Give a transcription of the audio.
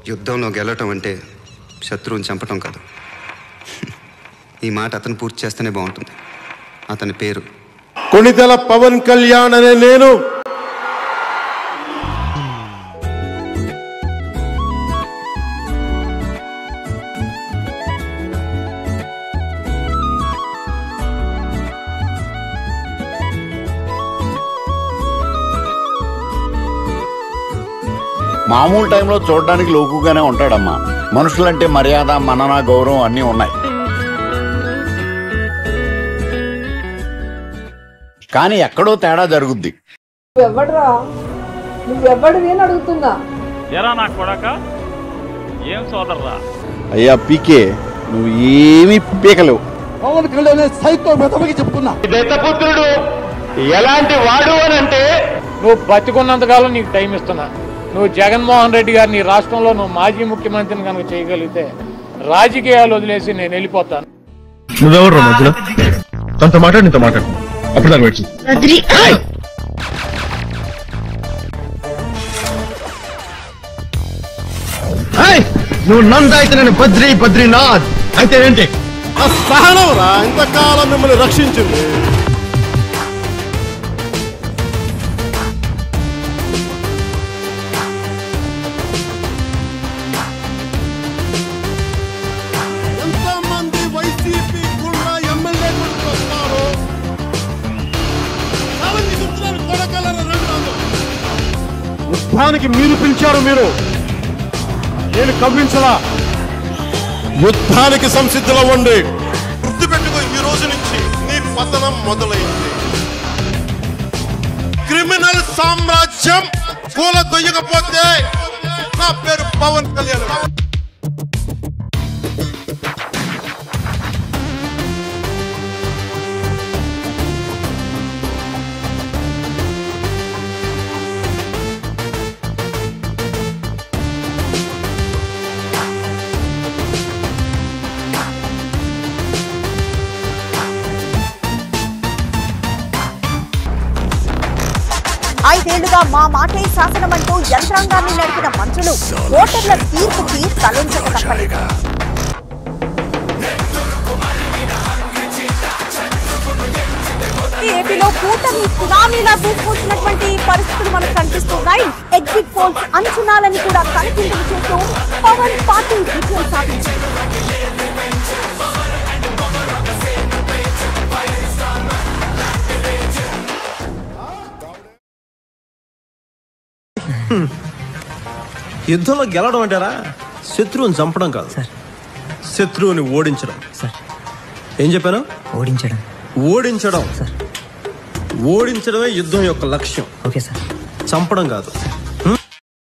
యుద్ధంలో గెలవటం అంటే శత్రువుని చంపటం కాదు. ఈ మాట అతను పూర్తి చేస్తేనే బాగుంటుంది. అతని పేరు కొణిదెల పవన్ కళ్యాణ్ అనే నేను మామూలు టైంలో చూడడానికి లోకుగానే ఉంటాడమ్మా. మనుషులంటే మర్యాద, మనన, గౌరవం అన్నీ ఉన్నాయి. కానీ ఎక్కడో తేడా జరుగుద్ది. నువ్వెవ్వడివి అని అడుగుతున్నా. ఎరా నా కొడక, ఏం సోదర్రా? అయ్యా పీకే, నువ్వు ఏమీ పీకలేవు. పవన్ కళ్యాణ్ సైకో మెతమకి చెప్తున్నా. దత్తపుత్రుడు ఎలాంటి వాడు అని అంటే, నువ్వు బతికున్నంతకాలం నీకు టైం ఇస్తున్నా. నువ్వు జగన్మోహన్ రెడ్డి గారిని రాష్ట్రంలో నువ్వు మాజీ ముఖ్యమంత్రిని కనుక చేయగలిగితే రాజకీయాలు వదిలేసి నేను వెళ్ళిపోతాను. నువ్వెవరు మధ్యలో? తనతో మాట్లాడు, నీతో మాట్లాడు. అప్పుడు దాన్ని వచ్చి నువ్వు నంద అయితే నేను బద్రీనాథ్ అయితే ఏంటి? సహనం రా, ఇంతకాలం మిమ్మల్ని రక్షించింది. ఎంతమంది వైసీపీ గుండా ఎమ్మెల్యే వస్తారు? యుద్ధానికి మీరు పిలిచారు, మీరు నేను కవ్వించలా. యుద్ధానికి సంసిద్ధులవ్వండి. గుర్తుపెట్టుకో, ఈ రోజు నుంచి నీ పతనం మొదలైంది. క్రిమినల్ సామ్రాజ్యం కూలదొయ్యకపోతే నా పేరు పవన్ కళ్యాణ్. ఐదేళ్లుగా మా మాటే శాసనమంటూ యంత్రాంగాన్ని నడిపిన మంత్రులు ఓటర్ల తీర్పుకి తలొంచక తప్పలేదు. ఏపీలో కూటమి సునామీలా దూసుకొచ్చినటువంటి పరిస్థితులు మనకు కనిపిస్తున్నాయి. ఎగ్జిట్ పోల్స్ అంచనాలని కూడా కనిపించని చేస్తూ పవన్ పార్టీ విజయం సాధించింది. యుద్ధంలో గెలవడం అంటారా? శత్రువుని చంపడం కాదు సార్, శత్రువుని ఓడించడం సార్. ఏం చెప్పాను? ఓడించడం సార్. ఓడించడమే యుద్ధం యొక్క లక్ష్యం. Okay sir. చంపడం కాదు.